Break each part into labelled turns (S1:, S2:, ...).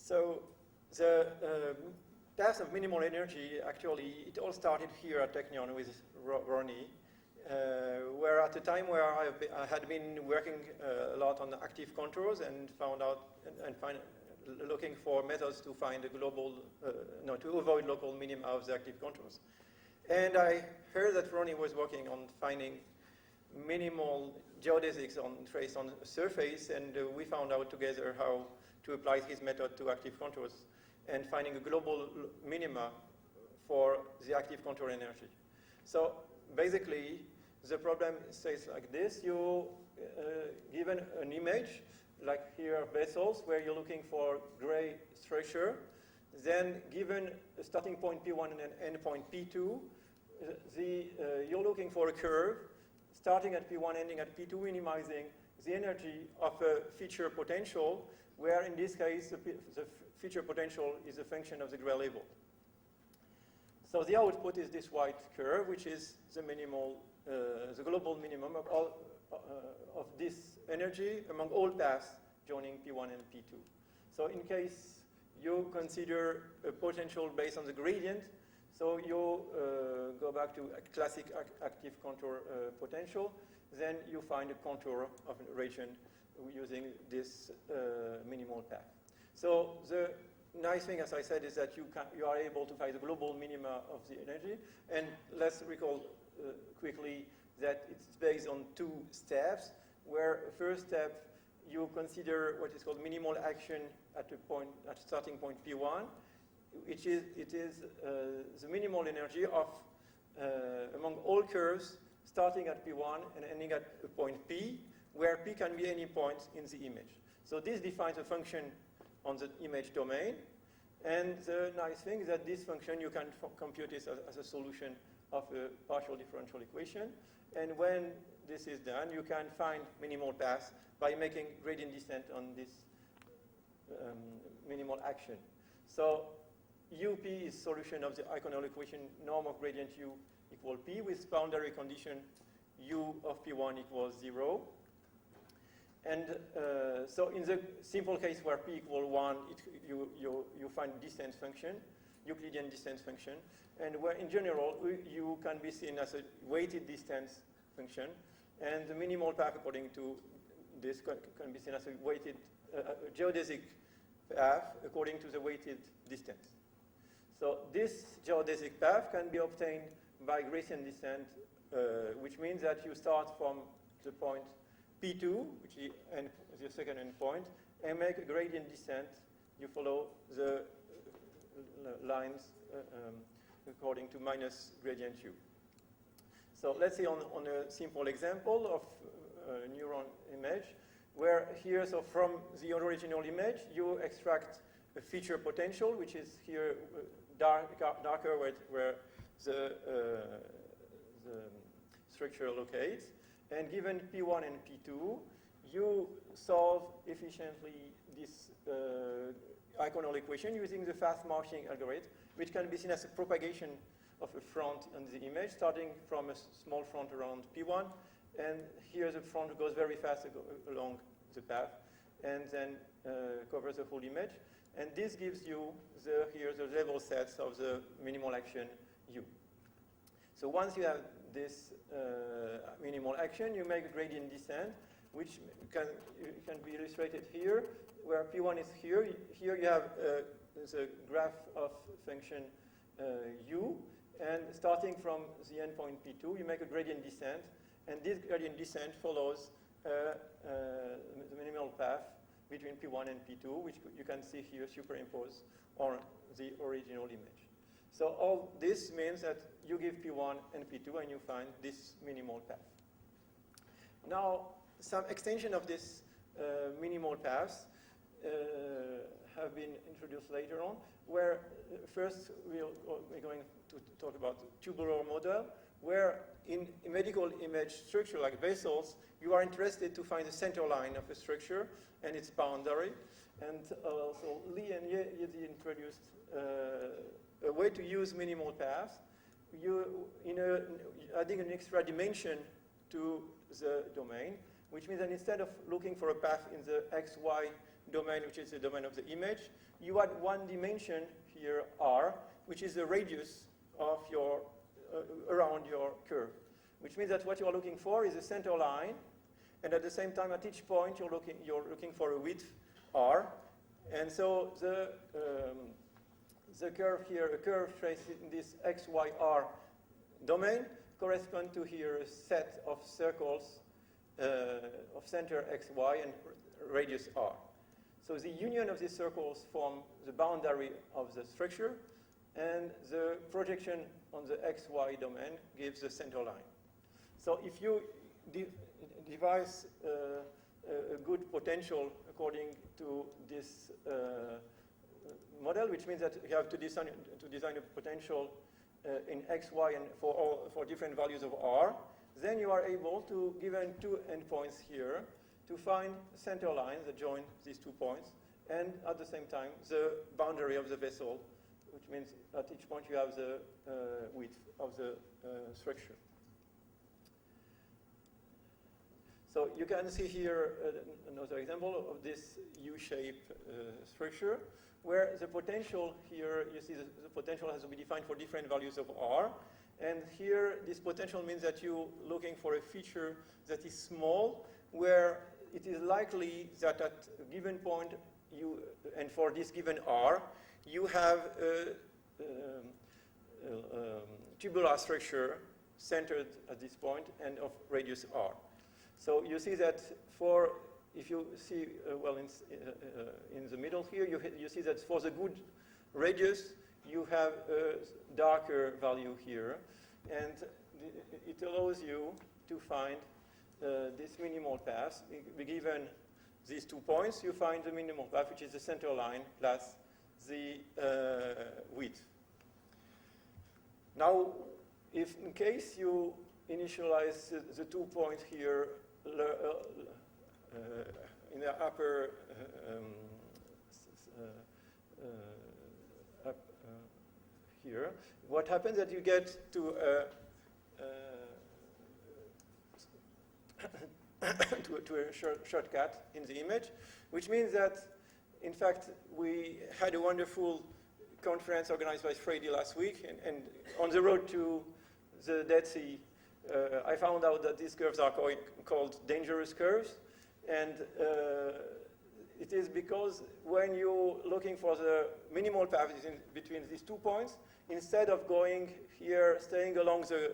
S1: So the path of minimal energy, actually, it all started here at Technion with Ronnie, where at the time where I had been working a lot on active contours and found out looking for methods to find a global, to avoid local minima of the active contours. And I heard that Ronnie was working on finding minimal geodesics traced on a surface, and we found out together how to apply his method to active contours and finding a global minima for the active contour energy. So basically, the problem says like this. You given an image, like here vessels, where you're looking for gray structure, then given a starting point P1 and an endpoint P2, you're looking for a curve starting at P1, ending at P2, minimizing the energy of a feature potential, where in this case the feature potential is a function of the gray level. So the output is this white curve, which is the minimal, the global minimum of all of this energy among all paths joining P1 and P2. So in case you consider a potential based on the gradient, so you go back to a classic active contour potential, then you find a contour of a region using this minimal path. So the nice thing, as I said, is that you are able to find the global minima of the energy. And let's recall quickly that it's based on two steps, where first step, you consider what is called minimal action at starting point P1, which is the minimal energy of among all curves starting at P1 and ending at a point P, where P can be any point in the image. So this defines a function on the image domain. And the nice thing is that this function, you can compute this as a solution of a partial differential equation. And when this is done, you can find minimal paths by making gradient descent on this minimal action. So UP is solution of the Eikonal equation, norm of gradient U equal P, with boundary condition U of P1 equals 0. And so in the simple case where P equals 1, you find distance function, Euclidean distance function. And where in general, you can be seen as a weighted distance function. And the minimal path according to this can be seen as a weighted geodesic path according to the weighted distance. So this geodesic path can be obtained by gradient descent, which means that you start from the point P2, which is the second endpoint, and make a gradient descent. You follow the lines according to minus gradient U. So let's see on a simple example of a neuron image, where here, so from the original image, you extract a feature potential, which is here darker where the structure locates. And given P1 and P2, you solve efficiently this Eikonal equation using the fast marching algorithm, which can be seen as a propagation of a front on the image, starting from a small front around P1. And here the front goes very fast along the path, and then covers the whole image. And this gives you here the level sets of the minimal action U. So once you have this minimal action, you make a gradient descent, which can be illustrated here, where P1 is here. Here you have the graph of function U, and starting from the endpoint P2, you make a gradient descent, and this gradient descent follows the minimal path between P1 and P2, which you can see here superimposed on the original image. So all this means that you give P1 and P2 and you find this minimal path. Now, some extension of this minimal paths have been introduced later on, where first we're going to talk about the tubular model, where in a medical image structure like vessels, you are interested to find the center line of a structure and its boundary. And also Lee and Yezi introduced a way to use minimal paths. Adding an extra dimension to the domain, which means that instead of looking for a path in the XY domain, which is the domain of the image. You add one dimension here, r, which is the radius of your, around your curve, which means that what you are looking for is a center line, and at the same time, at each point, you're looking for a width, r. And so the curve here, a curve traced in this x, y, r domain correspond to here a set of circles of center x, y, and radius r. So the union of these circles form the boundary of the structure, and the projection on the x, y domain gives the center line. So if you devise a good potential according to this model, which means that you have to design a potential in x, y, and for different values of r, then you are able to, given two endpoints here, to find center lines that join these 2 points, and at the same time, the boundary of the vessel, which means at each point you have the width of the structure. So you can see here another example of this U-shaped structure, where the potential here, you see the potential has to be defined for different values of r. And here, this potential means that you're looking for a feature that is small, where it is likely that at a given point, and for this given r, you have a tubular structure centered at this point and of radius r. So you see that if you see, in the middle here, you see that for the good radius, you have a darker value here, and it allows you to find this minimal path. Given these 2 points, you find the minimal path, which is the center line plus the width. Now, if in case you initialize the 2 points here in the upper here, what happens that you get to to a shortcut in the image, which means that, in fact, we had a wonderful conference organized by Freddy last week, and on the road to the Dead Sea, I found out that these curves are called dangerous curves, and it is because when you're looking for the minimal path between these 2 points, instead of going here, staying along the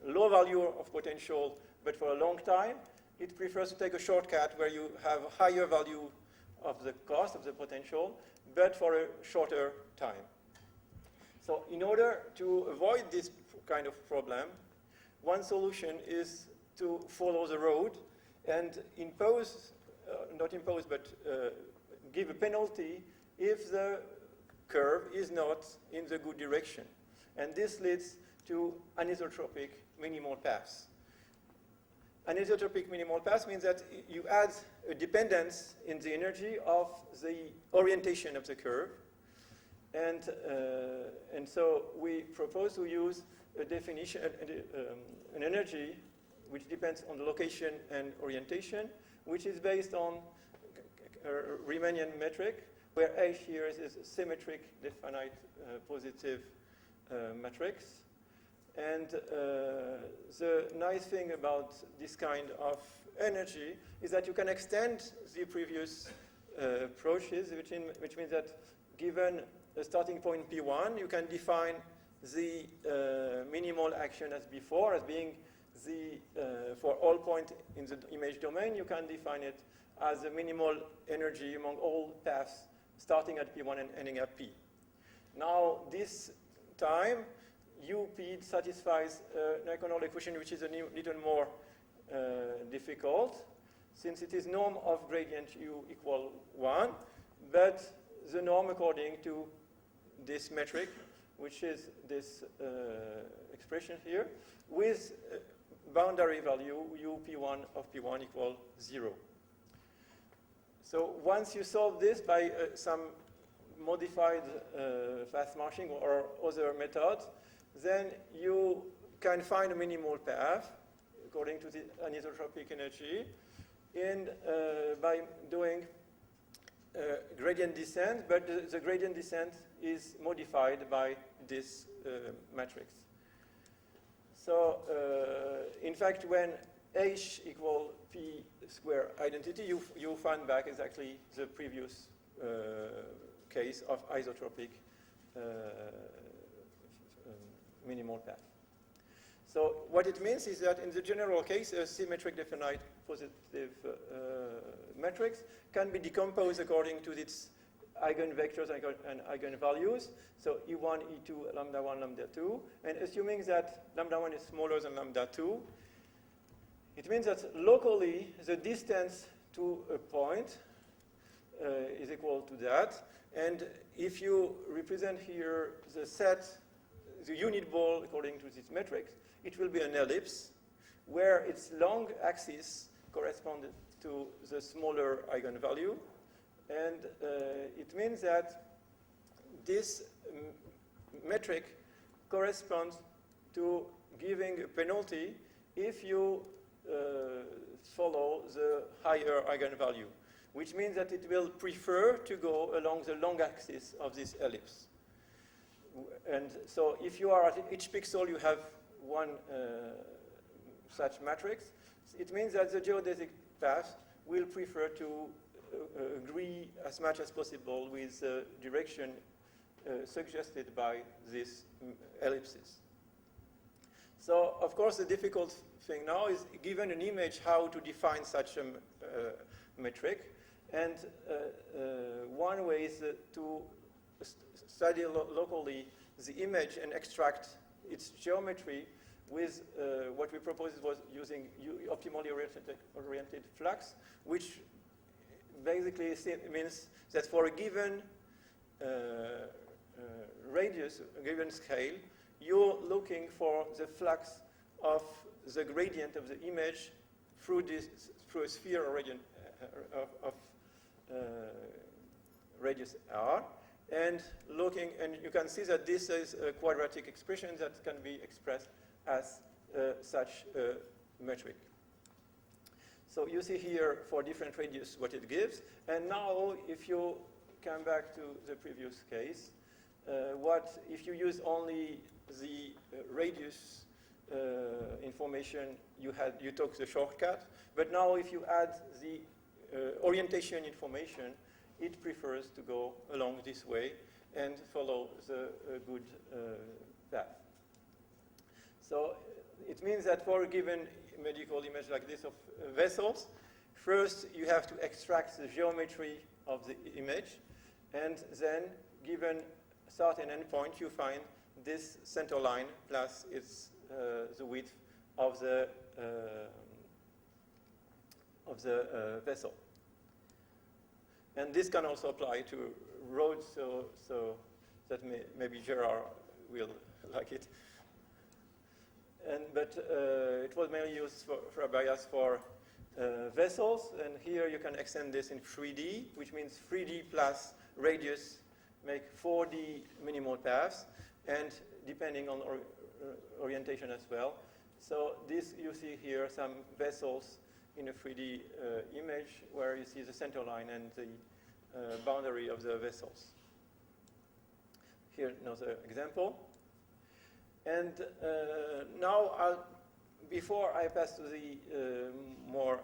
S1: low value of potential, but for a long time, it prefers to take a shortcut where you have a higher value of the cost of the potential, but for a shorter time. So in order to avoid this kind of problem, one solution is to follow the road and impose, not impose, but give a penalty if the curve is not in the good direction. And this leads to anisotropic minimal paths. Anisotropic minimal path means that you add a dependence in the energy of the orientation of the curve. And so we propose to use a definition, an energy which depends on the location and orientation, which is based on a Riemannian metric, where H here is a symmetric definite positive matrix. And the nice thing about this kind of energy is that you can extend the previous approaches, which means that given a starting point P1, you can define the minimal action as before, as being the, for all points in the image domain, you can define it as the minimal energy among all paths starting at P1 and ending at P. Now, this time, UP satisfies an Eikonal equation which is a little more difficult, since it is norm of gradient U equal 1, but the norm according to this metric, which is this expression here, with boundary value UP1 of P1 equal 0. So once you solve this by some modified fast marching or other methods, then you can find a minimal path according to the anisotropic energy. by doing gradient descent, but the gradient descent is modified by this matrix. So, in fact, when H equal P square identity, you find back exactly the previous case of isotropic minimal path. So what it means is that in the general case, a symmetric definite positive matrix can be decomposed according to its eigenvectors and eigenvalues. So E1, E2, lambda 1, lambda 2. And assuming that lambda 1 is smaller than lambda 2, it means that locally the distance to a point is equal to that. And if you represent here the set, the unit ball according to this matrix, it will be an ellipse where its long axis corresponds to the smaller eigenvalue. And it means that this metric corresponds to giving a penalty if you follow the higher eigenvalue, which means that it will prefer to go along the long axis of this ellipse. And so if you are at each pixel, you have one such matrix. It means that the geodesic path will prefer to agree as much as possible with the direction suggested by these ellipses. So, of course, the difficult thing now is, given an image, how to define such a metric. And one way is to study locally the image and extract its geometry with what we proposed was using optimally oriented flux, which basically means that for a given radius, a given scale, you're looking for the flux of the gradient of the image through a sphere or radius of radius r, and you can see that this is a quadratic expression that can be expressed as such a metric. So you see here for different radius what it gives. And now if you come back to the previous case, if you use only the radius information, you took the shortcut. But now if you add the orientation information, it prefers to go along this way and follow the good path. So it means that for a given medical image like this of vessels, first you have to extract the geometry of the image, and then given start and end point, you find this center line plus its the width of the vessel. And this can also apply to roads, so that maybe Gerard will like it. But it was mainly used for a bias for vessels, and here you can extend this in 3D, which means 3D plus radius make 4D minimal paths, and depending on orientation as well. So this, you see here some vessels in a 3D image where you see the center line and the boundary of the vessels. Here another example. And now, before I pass to the more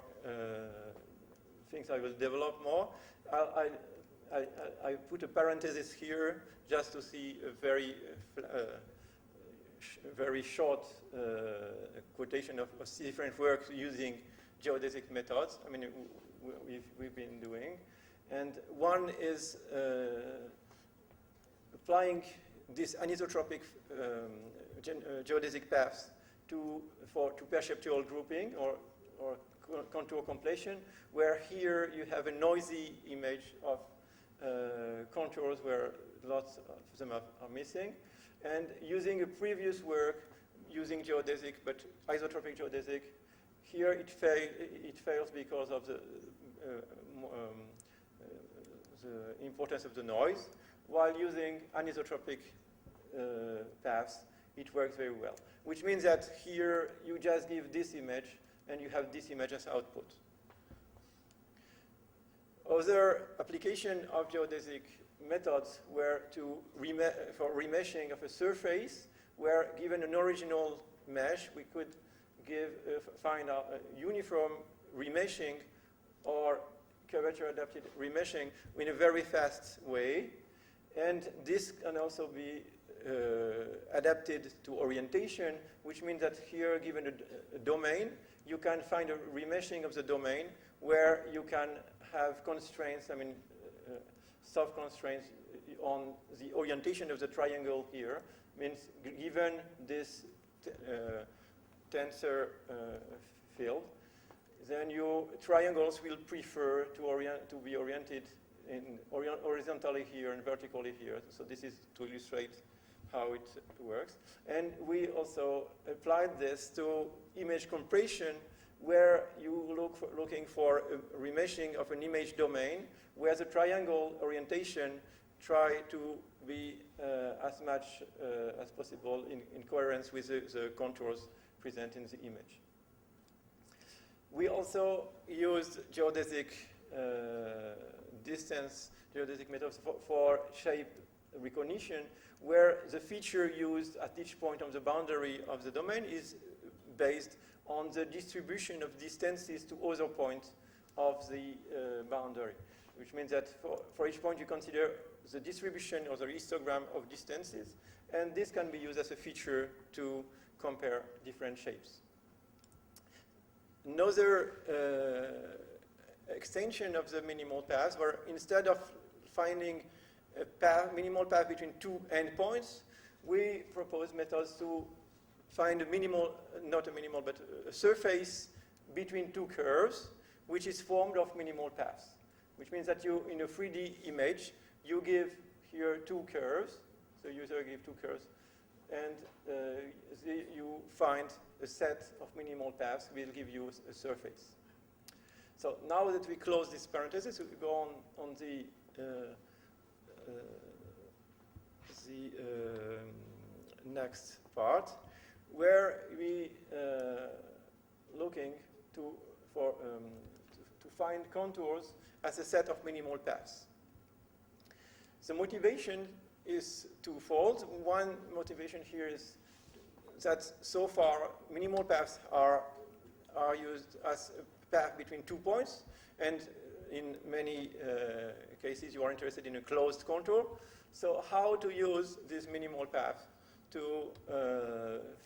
S1: things I will develop more, I put a parenthesis here just to see a very short quotation of different works using geodesic methods. I mean, we've been doing. And one is applying this anisotropic geodesic paths to perceptual grouping or contour completion, where here you have a noisy image of contours where lots of them are missing. And using a previous work, using geodesic, but isotropic geodesic, here it fails because of the importance of the noise, while using anisotropic paths, it works very well. Which means that here you just give this image, and you have this image as output. Other application of geodesic methods were for remeshing of a surface, where given an original mesh, we could find a uniform remeshing or curvature-adapted remeshing in a very fast way. And this can also be adapted to orientation, which means that here, given a domain, you can find a remeshing of the domain where you can have constraints, soft constraints on the orientation of the triangle here. Means given this tensor field, then your triangles will prefer to be oriented horizontally here and vertically here. So this is to illustrate how it works. And we also applied this to image compression, where you looking for a remeshing of an image domain, where the triangle orientation try to be as much as possible in coherence with the contours present in the image. We also used geodesic geodesic methods for shape recognition, where the feature used at each point on the boundary of the domain is based on the distribution of distances to other points of the boundary, which means that for each point you consider the distribution or the histogram of distances, and this can be used as a feature to compare different shapes. Another extension of the minimal path, where instead of finding a minimal path between two endpoints, we propose methods to find a surface between two curves, which is formed of minimal paths, which means that you, in a 3D image, you give here two curves, so the user gives two curves, and you find a set of minimal paths will give you a surface. So now that we close this parenthesis, we go on the next part, where we looking to find contours as a set of minimal paths. The motivation is twofold. One motivation here is that so far minimal paths are used as a path between 2 points, and in many cases you are interested in a closed contour. So how to use this minimal path to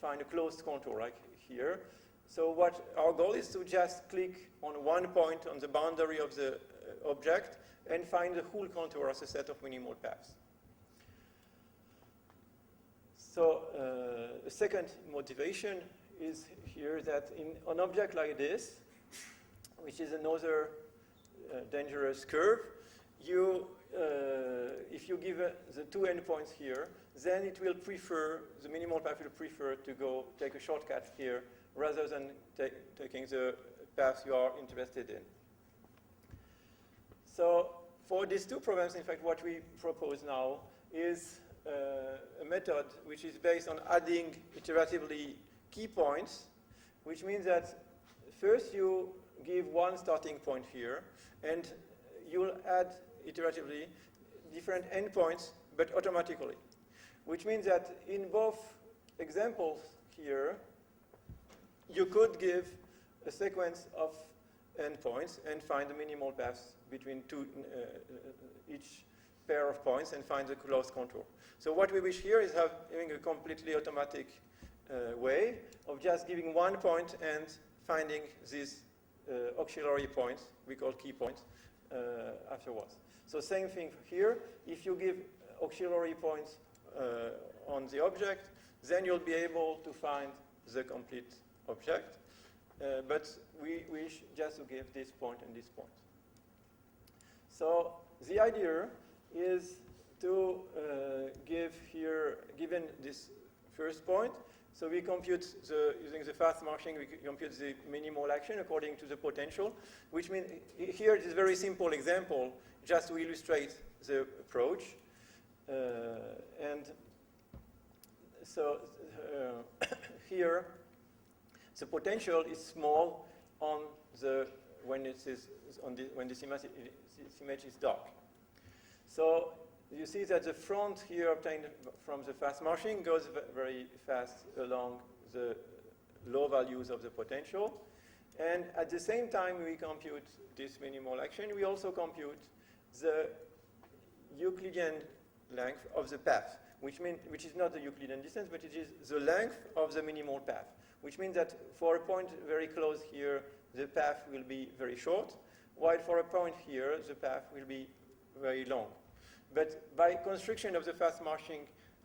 S1: find a closed contour like here? So what our goal is to just click on one point on the boundary of the object and find the whole contour as a set of minimal paths. So the second motivation is here that in an object like this, which is another dangerous curve, if you give the two endpoints here, then it will prefer, the minimal path will prefer to take a shortcut here rather than taking the path you are interested in. So for these two problems, in fact, what we propose now is a method which is based on adding iteratively key points, which means that first you give one starting point here, and you'll add iteratively different endpoints, but automatically, which means that in both examples here, you could give a sequence of endpoints and find the minimal paths between each pair of points and find the closed contour. So what we wish here is having a completely automatic way of just giving one point and finding these auxiliary points, we call key points, afterwards. So same thing here. If you give auxiliary points on the object, then you'll be able to find the complete object. But we wish just to give this point and this point. So the idea is to give here, given this first point, so we compute using the fast marching, we compute the minimal action according to the potential, which means here it is a very simple example just to illustrate the approach. And so here, the potential is small on when this this image is dark. So you see that the front here obtained from the fast marching goes very fast along the low values of the potential. And at the same time we compute this minimal action, we also compute the Euclidean length of the path, which is not the Euclidean distance, but it is the length of the minimal path, which means that for a point very close here, the path will be very short, while for a point here, the path will be very long. But by construction of the fast marching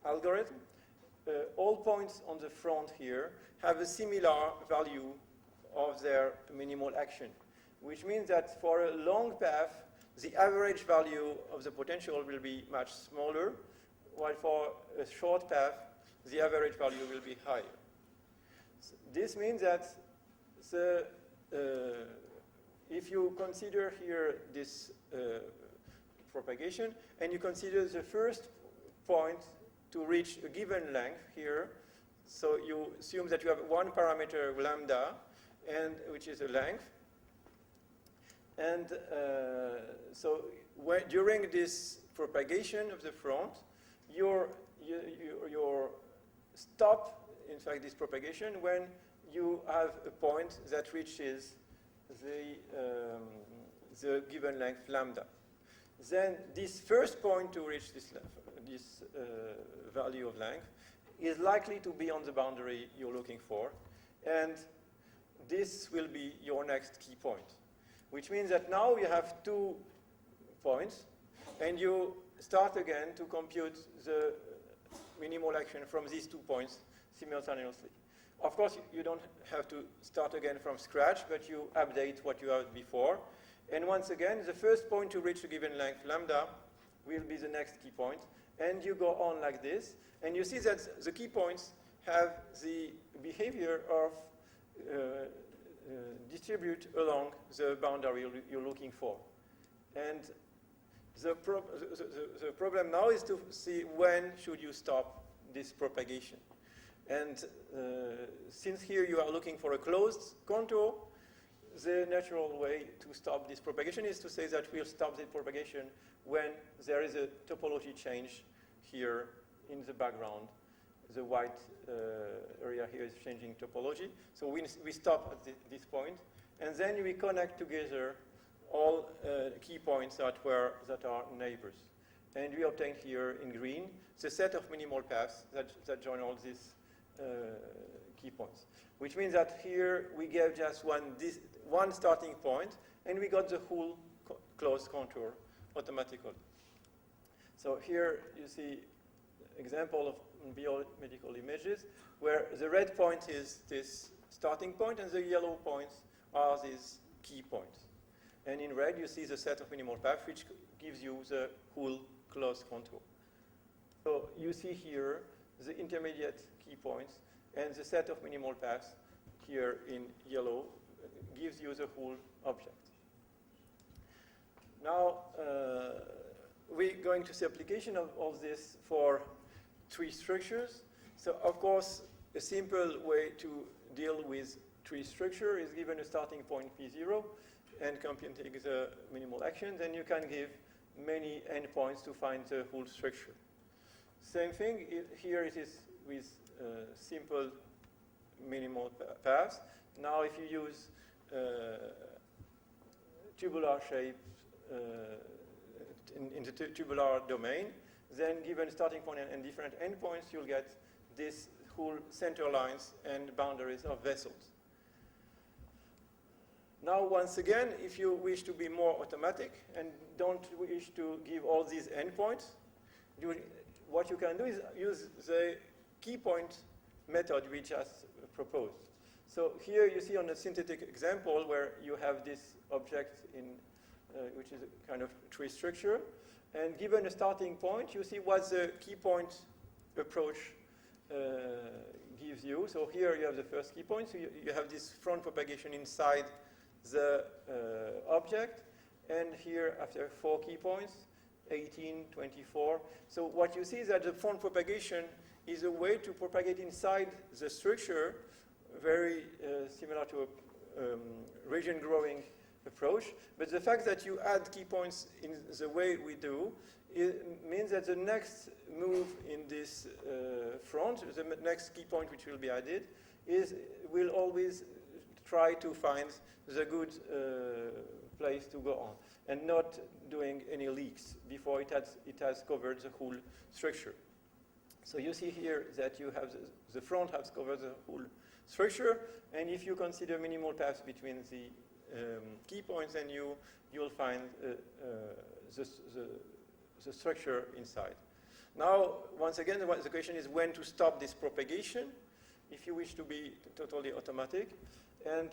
S1: algorithm, all points on the front here have a similar value of their minimal action, which means that for a long path, the average value of the potential will be much smaller, while for a short path, the average value will be higher. So this means that if you consider here this propagation, and you consider the first point to reach a given length here, so you assume that you have one parameter lambda, and which is a length. And so during this propagation of the front, your stop, in fact, this propagation when you have a point that reaches the given length lambda. Then this first point to reach this value of length is likely to be on the boundary you're looking for, and this will be your next key point, which means that now you have 2 points, and you start again to compute the minimal action from these 2 points simultaneously. Of course, you don't have to start again from scratch, but you update what you had before. And once again, the first point to reach a given length lambda will be the next key point, and you go on like this, and you see that the key points have the behavior of distribute along the boundary you're looking for. And the problem now is to see when should you stop this propagation. And since here you are looking for a closed contour, the natural way to stop this propagation is to say that we'll stop the propagation when there is a topology change here in the background. The white area here is changing topology. So we stop at this point, and then we connect together all key points that are neighbors. And we obtain here in green the set of minimal paths that join all these key points, which means that here we gave just one starting point, and we got the whole closed contour automatically. So here you see example of biomedical images where the red point is this starting point, and the yellow points are these key points. And in red you see the set of minimal paths, which gives you the whole closed contour. So you see here the intermediate key points, and the set of minimal paths here in yellow gives you the whole object. Now we're going to see application of all this for tree structures. So of course a simple way to deal with tree structure is given a starting point P0 and computing the minimal action, then you can give many endpoints to find the whole structure. Same thing, here it is with simple minimal paths. Now if you use tubular shape in the tubular domain, then given starting point and different endpoints, you'll get this whole center lines and boundaries of vessels. Now, once again, if you wish to be more automatic and don't wish to give all these endpoints, what you can do is use the key point method we just proposed. So here you see on a synthetic example where you have this object in, which is a kind of tree structure, and given a starting point, you see what the key point approach gives you. So here you have the first key point, so you have this front propagation inside the object, and here after 4 key points, 18, 24. So what you see is that the front propagation is a way to propagate inside the structure, very similar to a region growing approach. But the fact that you add key points in the way we do, it means that the next move in this front, the next key point which will be added, will always try to find the good place to go on, and not doing any leaks before it has covered the whole structure. So you see here that you have the front has covered the whole structure, and if you consider minimal paths between the key points, then you'll find the structure inside. Now, once again, the question is when to stop this propagation, if you wish to be totally automatic. And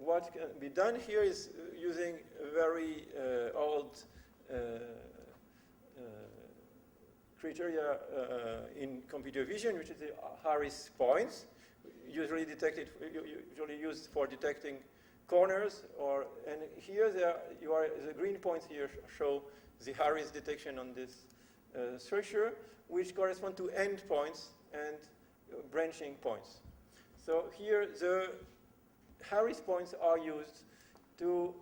S1: what can be done here is using a very old criteria in computer vision, which is the Harris points, usually used for detecting corners. And here the green points here show the Harris detection on this structure, which correspond to end points and branching points. So here the Harris points are used to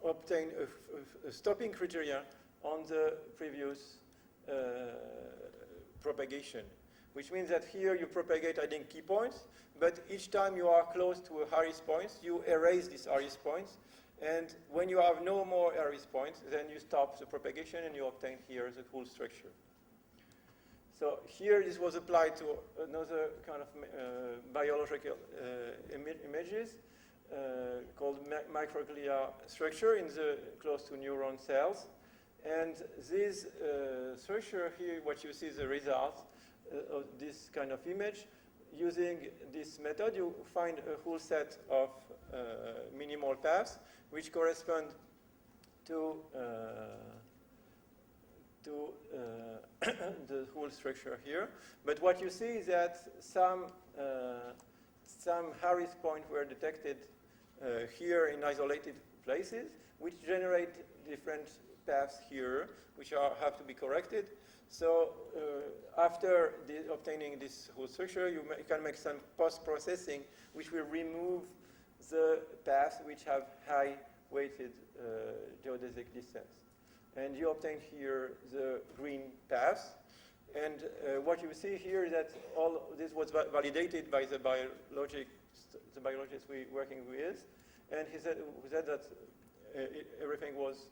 S1: obtain a stopping criteria on the previous propagation, which means that here you propagate adding key points, but each time you are close to a Harris point, you erase these Harris points, and when you have no more Harris points, then you stop the propagation and you obtain here the whole structure. So here this was applied to another kind of biological images called microglia structure close to neuron cells. And this structure here, what you see is the result of this kind of image. Using this method, you find a whole set of minimal paths which correspond to the whole structure here. But what you see is that some Harris points were detected here in isolated places, which generate different paths here, which have to be corrected. So after obtaining this whole structure, you can make some post-processing, which will remove the paths which have high-weighted geodesic distance. And you obtain here the green paths. And what you see here is that all this was validated by the biologists we're working with. And he said that everything was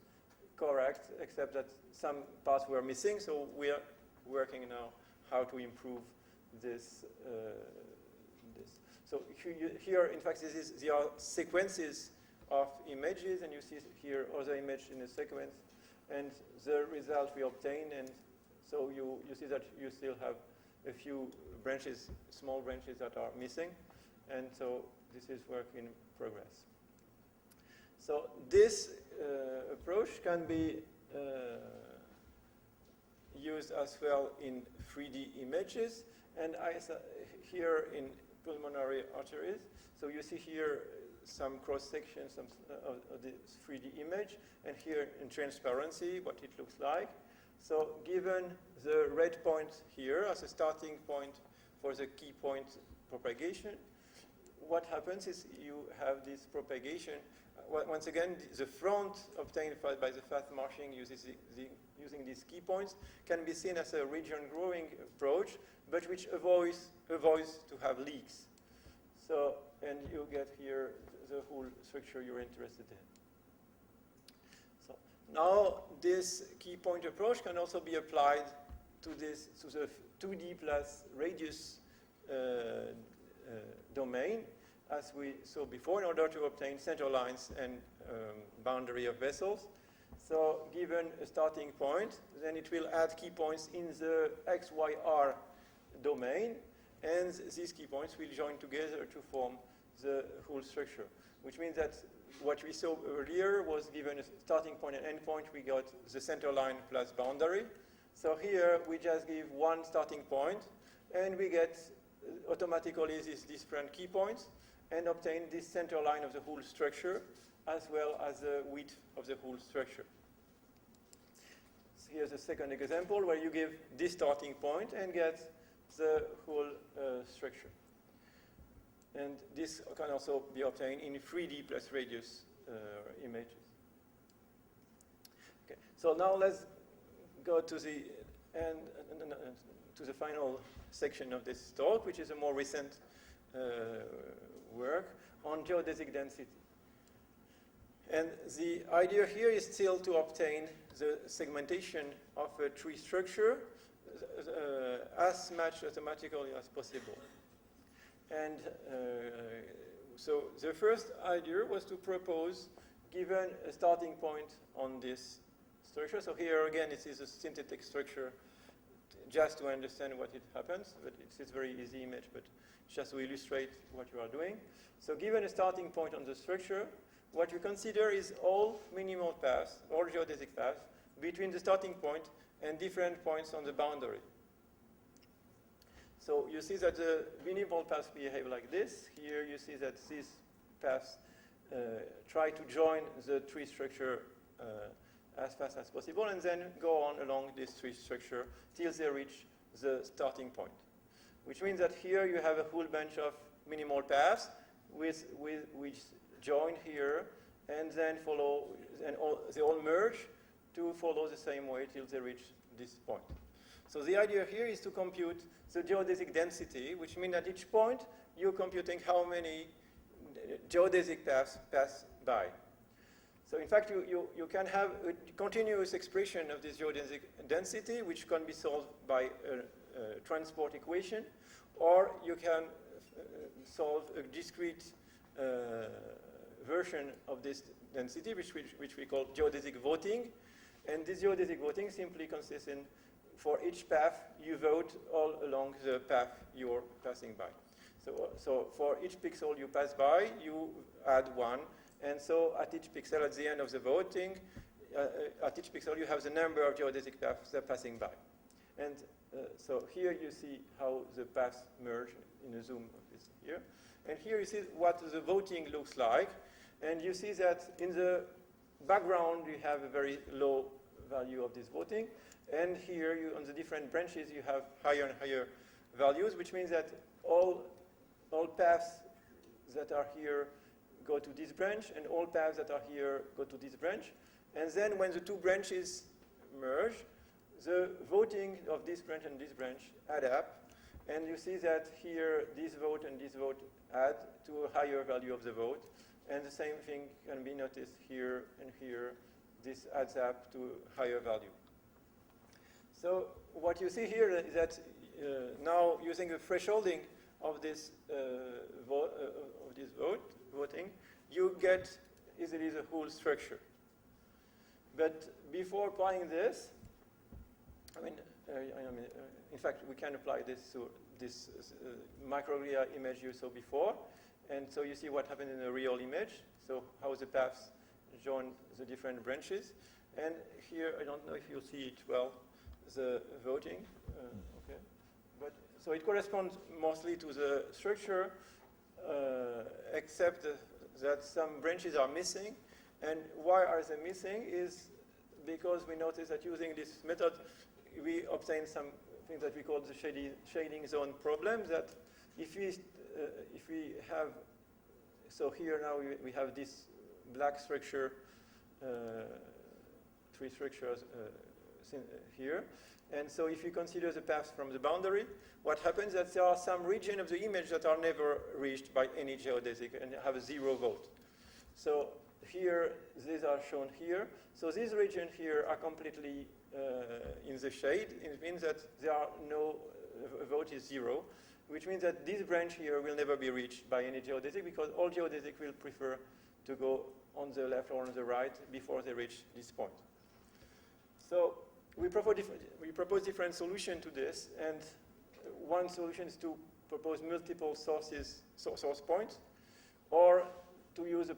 S1: correct, except that some parts were missing. So we are working now how to improve this. So here, in fact, there are sequences of images, and you see here other image in a sequence, and the result we obtain. And so you see that you still have a few branches, small branches that are missing. And so this is work in progress. So this approach can be used as well in 3D images, and here in pulmonary arteries. So you see here some cross-sections of this 3D image, and here in transparency, what it looks like. So given the red point here as a starting point for the key point propagation, what happens is you have this propagation. Once again, the front obtained by the fast marching using these key points can be seen as a region growing approach, but which avoids to have leaks. So, and you get here the whole structure you're interested in. So now this key point approach can also be applied to the 2D plus radius domain, as we saw before, in order to obtain center lines and boundary of vessels. So given a starting point, then it will add key points in the XYR domain, and these key points will join together to form the whole structure, which means that what we saw earlier was given a starting point and end point, we got the center line plus boundary. So here we just give one starting point, and we get automatically these different key points, and obtain this center line of the whole structure, as well as the width of the whole structure. So here's a second example where you give this starting point and get the whole structure. And this can also be obtained in 3D plus radius images. Okay, so now let's go to the end, to the final section of this talk, which is a more recent work on geodesic density. And the idea here is still to obtain the segmentation of a tree structure as much mathematically as possible. And so the first idea was to propose, given a starting point on this structure. So here again, it is a synthetic structure, just to understand what it happens. But it's a very easy image, but just to illustrate what you are doing. So given a starting point on the structure, what you consider is all minimal paths, all geodesic paths, between the starting point and different points on the boundary. So you see that the minimal paths behave like this. Here you see that these paths try to join the tree structure as fast as possible, and then go on along this tree structure till they reach the starting point. Which means that here you have a whole bunch of minimal paths which join here and then follow, and they all merge to follow the same way till they reach this point. So the idea here is to compute the geodesic density, which means at each point you're computing how many geodesic paths pass by. So in fact, you can have a continuous expression of this geodesic density, which can be solved by a transport equation, or you can solve a discrete version of this density, which we call geodesic voting. And this geodesic voting simply consists in, for each path, you vote all along the path you're passing by. So for each pixel you pass by, you add 1. And so at each pixel, at the end of the voting, at each pixel you have the number of geodesic paths that are passing by. And so here you see how the paths merge in a zoom of this here. And here you see what the voting looks like. And you see that in the background you have a very low value of this voting. And here on the different branches you have higher and higher values, which means that all paths that are here go to this branch, and all paths that are here go to this branch. And then when the two branches merge, the voting of this branch and this branch add up. And you see that here this vote and this vote add to a higher value of the vote. And the same thing can be noticed here and here. This adds up to a higher value. So what you see here is that now using the thresholding of this voting, you get easily the whole structure. But before applying this, in fact, we can apply this to this microglia image you saw before. And so you see what happened in a real image. So how the paths join the different branches. And here, I don't know if you'll see it well, the voting. Okay. But so it corresponds mostly to the structure, except that some branches are missing. And why are they missing is because we notice that using this method, we obtain something that we call the shading zone problem, that if we have, so here now we have this black structure, three structures here. And so if you consider the paths from the boundary, what happens is that there are some region of the image that are never reached by any geodesic and have a 0 vote. So here, these are shown here. So these regions here are completely in the shade. It means that there are no, vote is 0, which means that this branch here will never be reached by any geodesic because all geodesic will prefer to go on the left or on the right before they reach this point. So we propose different solutions to this, and one solution is to propose multiple source points, or to use a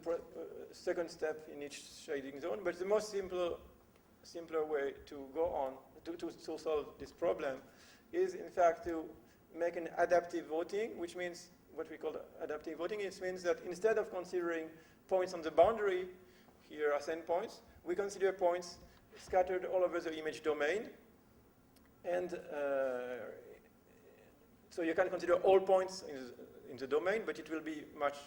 S1: second step in each shading zone. But the most simpler way to go on to solve this problem is, in fact, to make an adaptive voting, which means what we call adaptive voting. It means that instead of considering points on the boundary here as endpoints, we consider points scattered all over the image domain. And So you can consider all points in the domain, but it will be much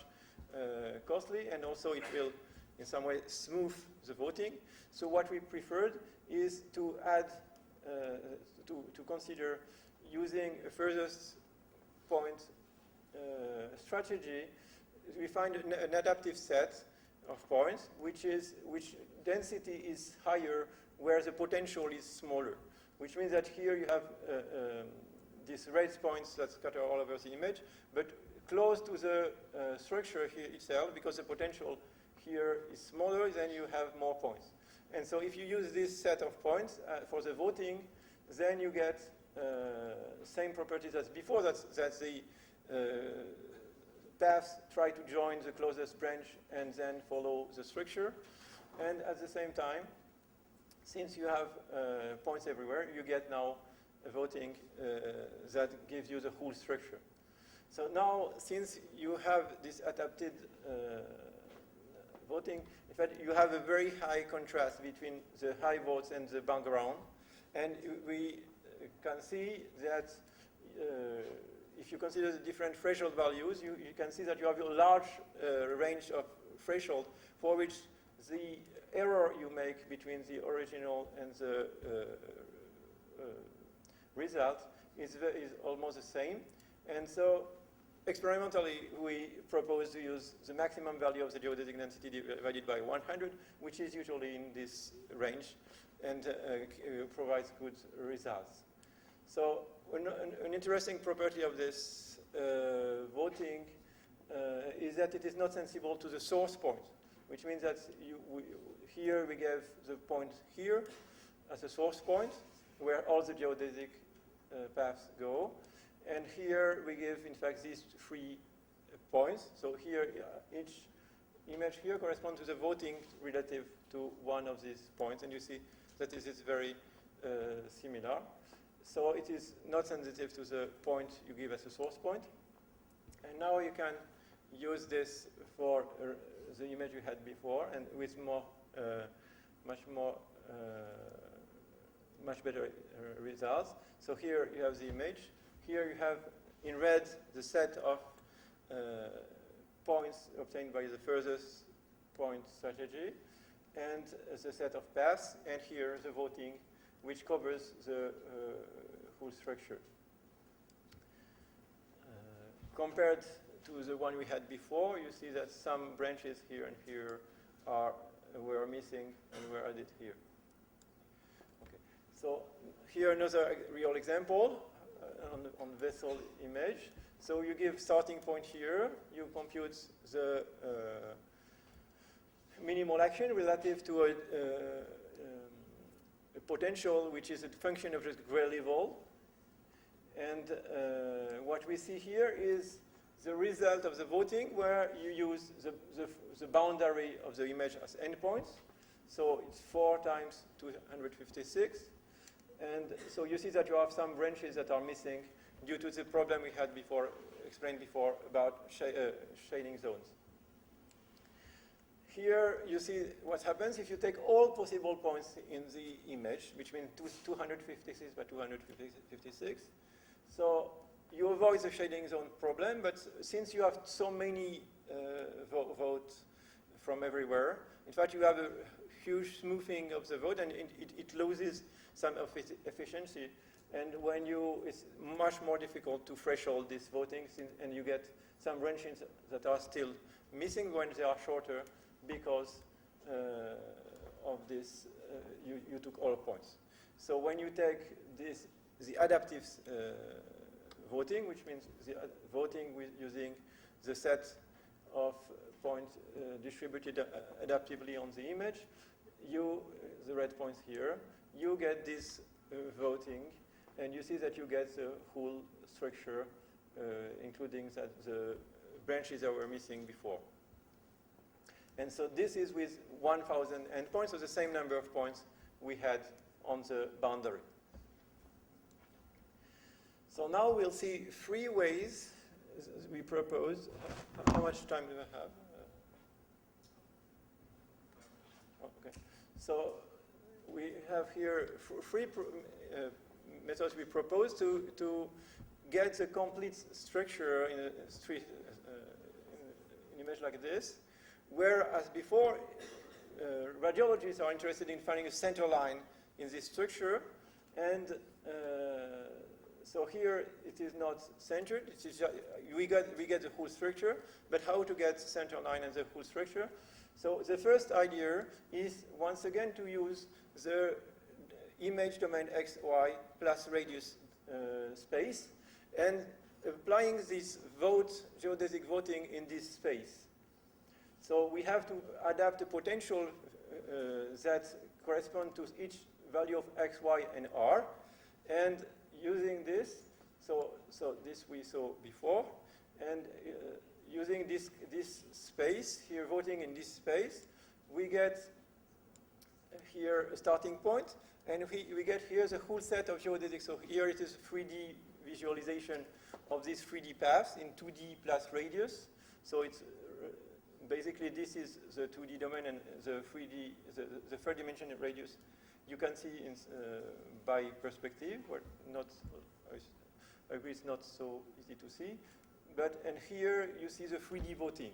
S1: costly, and also it will, in some way, smooth the voting. So what we preferred is to add, to consider using a furthest point strategy. We find an adaptive set of points, which density is higher where the potential is smaller, which means that here you have these raised points that scatter all over the image, but close to the structure here itself, because the potential here is smaller, then you have more points. And so if you use this set of points for the voting, then you get same properties as before, that the paths try to join the closest branch and then follow the structure. And at the same time, since you have points everywhere, you get now a voting that gives you the whole structure. So now, since you have this adapted voting, in fact, you have a very high contrast between the high votes and the background. And we can see that if you consider the different threshold values, you can see that you have a large range of threshold for which the error you make between the original and the result is almost the same. And so experimentally, we propose to use the maximum value of the geodesic density divided by 100, which is usually in this range, and provides good results. So an interesting property of this voting is that it is not sensible to the source point, which means that here we gave the point here as a source point, where all the geodesic paths go. And here we give, in fact, these 3 points. So here, each image here corresponds to the voting relative to one of these points. And you see that this is very similar. So it is not sensitive to the point you give as a source point. And now you can use this for the image you had before, and with more, much better results. So here you have the image. Here you have in red the set of points obtained by the furthest point strategy, and the set of paths, and here the voting, which covers the whole structure. Compared to the one we had before, you see that some branches here and here were missing and were added here. Okay. So here another real example on vessel image. So you give starting point here, you compute the minimal action relative to a potential, which is a function of the gray level. And what we see here is the result of the voting, where you use the boundary of the image as endpoints. So it's 4 times 256. And so you see that you have some branches that are missing due to the problem we had before, explained before, about shading zones. Here you see what happens if you take all possible points in the image, which means 256 by 256. So you avoid the shading zone problem, but since you have so many votes from everywhere, in fact you have a huge smoothing of the vote, and it loses some of its efficiency. And it's much more difficult to threshold this voting, and you get some branches that are still missing when they are shorter because of this, you took all points. So when you take the adaptive voting, which means the voting using the set of points distributed adaptively on the image, the red points here, you get this voting, and you see that you get the whole structure, including the branches that were missing before. And so this is with 1,000 endpoints, so the same number of points we had on the boundary. So now we'll see 3 ways we propose. How much time do I have? Okay. So we have here 3 methods we propose to get a complete structure in an image like this, whereas before, radiologists are interested in finding a center line in this structure, and so here it is not centered. It is just, we get the whole structure, but how to get center line and the whole structure? So the first idea is once again to use the image domain x, y plus radius space, and applying this geodesic voting in this space. So we have to adapt the potential that correspond to each value of x, y, and r, and using this, so this we saw before, and using this space here, voting in this space, we get here a starting point, and we get here the whole set of geodesics. So here it is 3D visualization of these 3D paths in 2D plus radius. So it's basically this is the 2D domain, and the 3D, the third dimension radius you can see in, by perspective, but not, I agree it's not so easy to see. But, and here you see the 3D voting,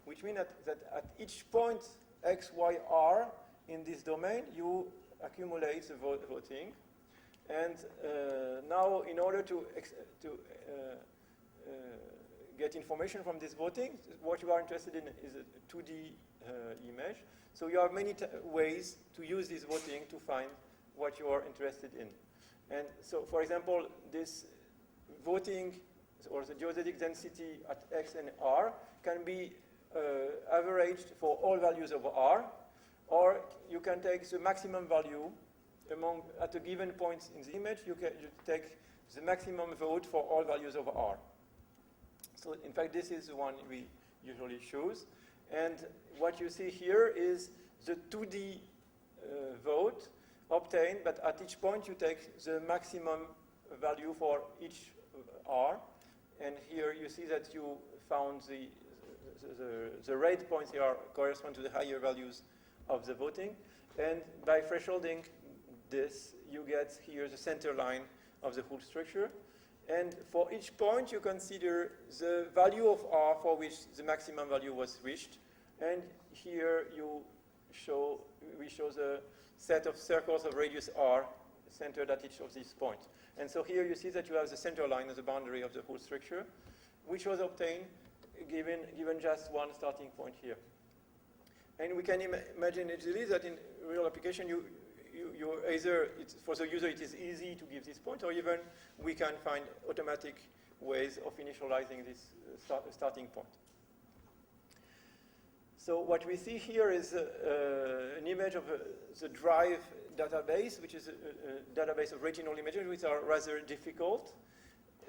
S1: which means that at each point x, y, r in this domain, you accumulate the voting. And now, in order to get information from this voting, what you are interested in is a 2D image. So you have many ways to use this voting to find what you are interested in. And so, for example, this voting or the geodesic density at x and r can be averaged for all values of r, or you can take the maximum value among at a given point in the image. You take the maximum vote for all values of r. So in fact, this is the one we usually choose. And what you see here is the 2D vote obtained, but at each point you take the maximum value for each r. And here you see that you found the red points here correspond to the higher values of the voting. And by thresholding this, you get here the center line of the whole structure. And for each point, you consider the value of r for which the maximum value was reached. And here we show the set of circles of radius r centered at each of these points. And so here you see that you have the center line as the boundary of the whole structure, which was obtained given just one starting point here. And we can imagine easily that in real application, you either, for the user, it is easy to give this point, or even we can find automatic ways of initializing this starting point. So what we see here is an image of the DRIVE database, which is a database of retinal images, which are rather difficult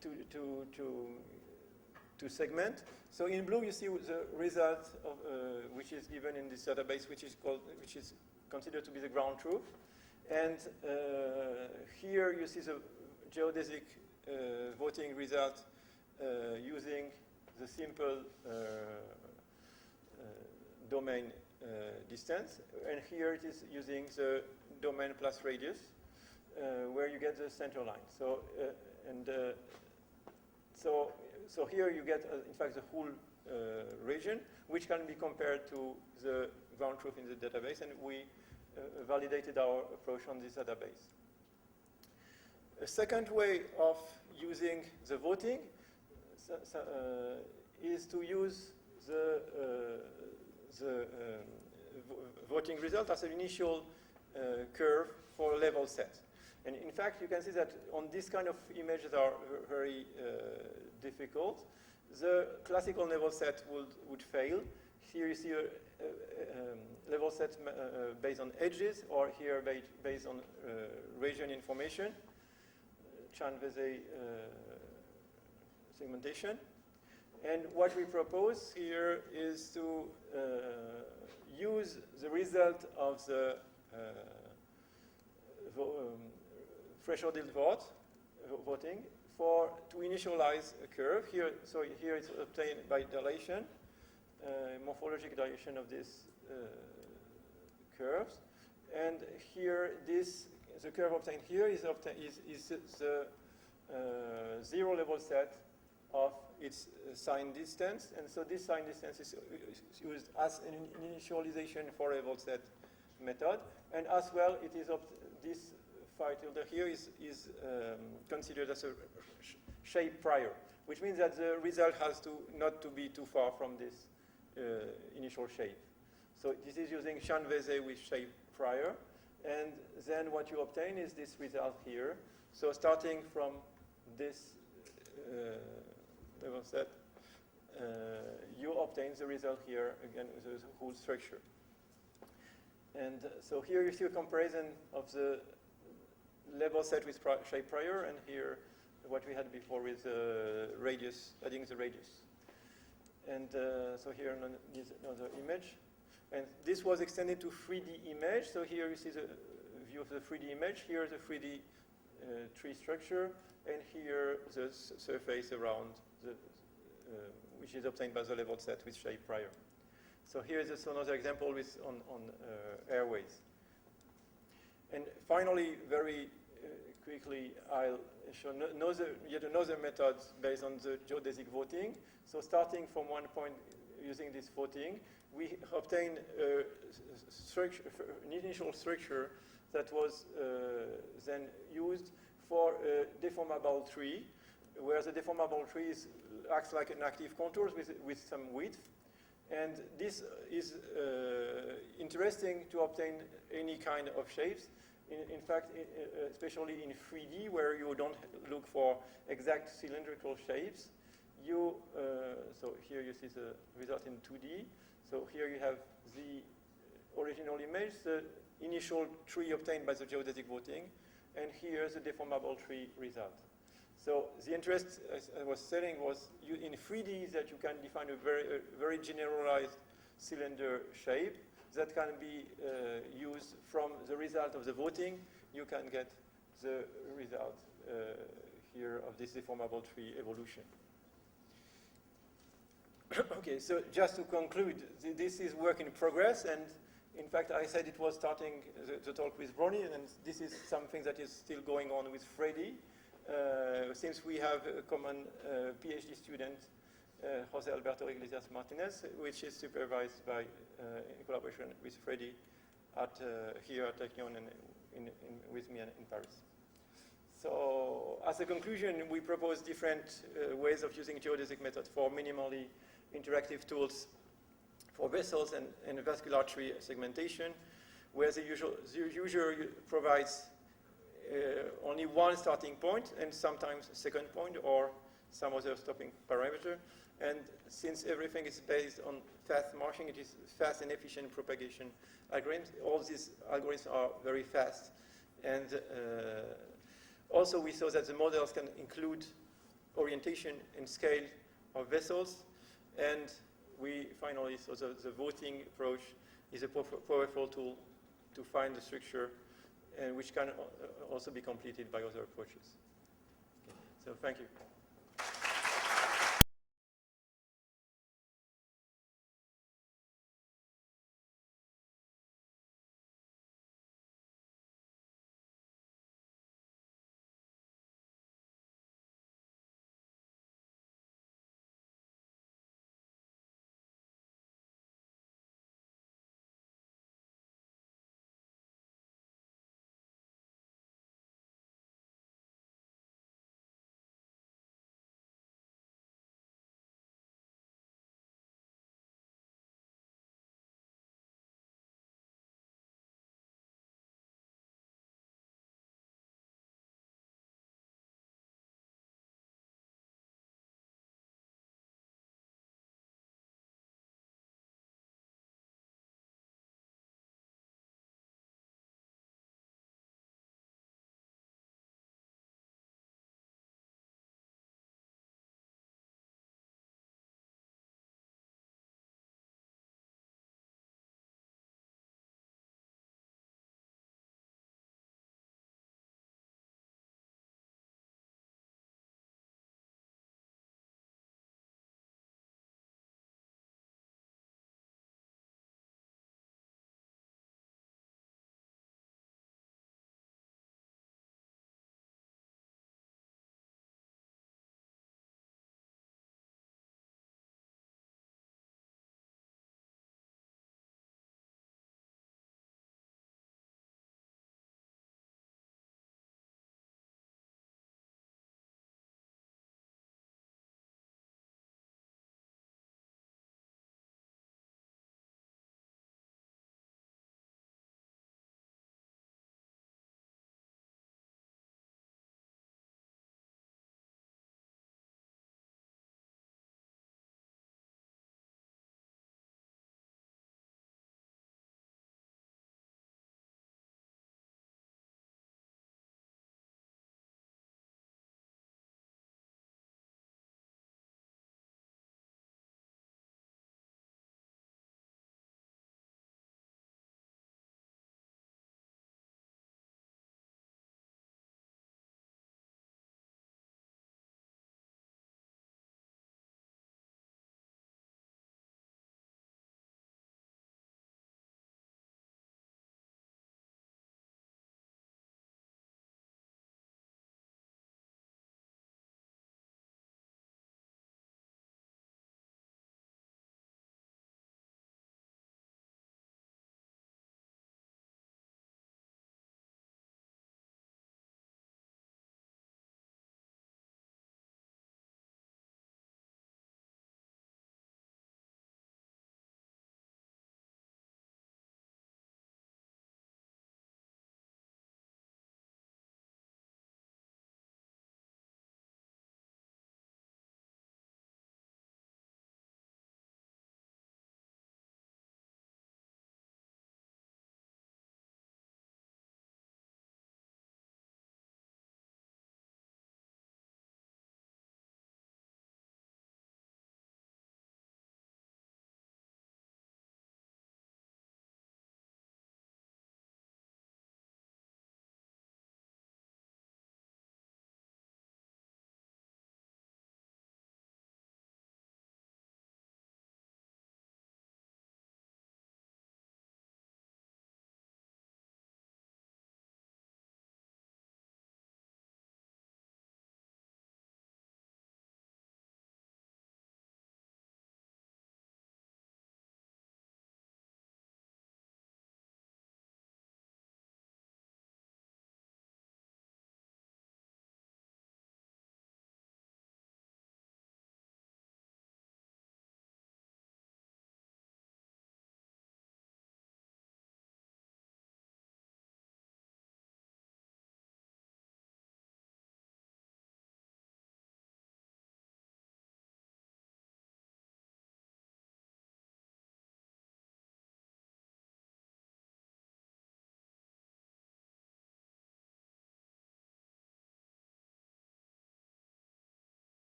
S1: to segment. So in blue, you see the result of, which is given in this database, which is considered to be the ground truth. And here you see the geodesic voting result using the simple domain distance. And here it is using the domain plus radius, where you get the center line. So, so here you get, in fact, the whole region, which can be compared to the ground truth in the database, and we validated our approach on this database. A second way of using the voting is to use the voting result as an initial curve for a level set. And in fact, you can see that on this kind of images are very difficult. The classical level set would fail. Here you see a level set based on edges, or here based on region information, Chan-Vesey segmentation. And what we propose here is to use the result of the thresholded voting to initialize a curve. Here, so here it's obtained by dilation, morphologic dilation of these curves. And here, the curve obtained here is the zero level set of its sign distance, and so this sign distance is used as an initialization for a level set method, and as well it is this phi tilde here is considered as a shape prior, which means that the result has to not to be too far from this initial shape. So this is using Chanvezé with shape prior, and then what you obtain is this result here. So starting from this level set, you obtain the result here again with the whole structure. And so here you see a comparison of the level set with shape prior, and here what we had before with radius, adding the radius. And so here another image. And this was extended to 3D image. So here you see the view of the 3D image. Here the 3D tree structure, and here the surface around, which is obtained by the level set with shape prior. So here is another example with on airways. And finally, very quickly, I'll show yet another method based on the geodesic voting. So starting from one point using this voting, we obtain an initial structure that was then used for a deformable tree, where the deformable tree acts like an active contour with some width. And this is interesting to obtain any kind of shapes. In fact, especially in 3D, where you don't look for exact cylindrical shapes, so here you see the result in 2D. So here you have the original image, the initial tree obtained by the geodesic voting, and here the deformable tree result. So the interest, as I was saying, was in 3D that you can define a very generalized cylinder shape that can be used from the result of the voting. You can get the result here of this deformable tree evolution. Okay, so just to conclude, this is work in progress, and in fact, I said it was starting the talk with Ronnie, and this is something that is still going on with Freddie. Since we have a common PhD student, Jose Alberto Iglesias Martinez, which is supervised by, in collaboration with Freddie here at Technion and with me in Paris. So as a conclusion, we propose different ways of using geodesic method for minimally interactive tools for vessels and vascular tree segmentation, where the user provides only one starting point and sometimes a second point or some other stopping parameter. And since everything is based on fast marching, it is fast and efficient propagation algorithms. All these algorithms are very fast. And also we saw that the models can include orientation and scale of vessels. And we finally saw the voting approach is a powerful tool to find the structure, and which can also be completed by other approaches. Okay. So thank you.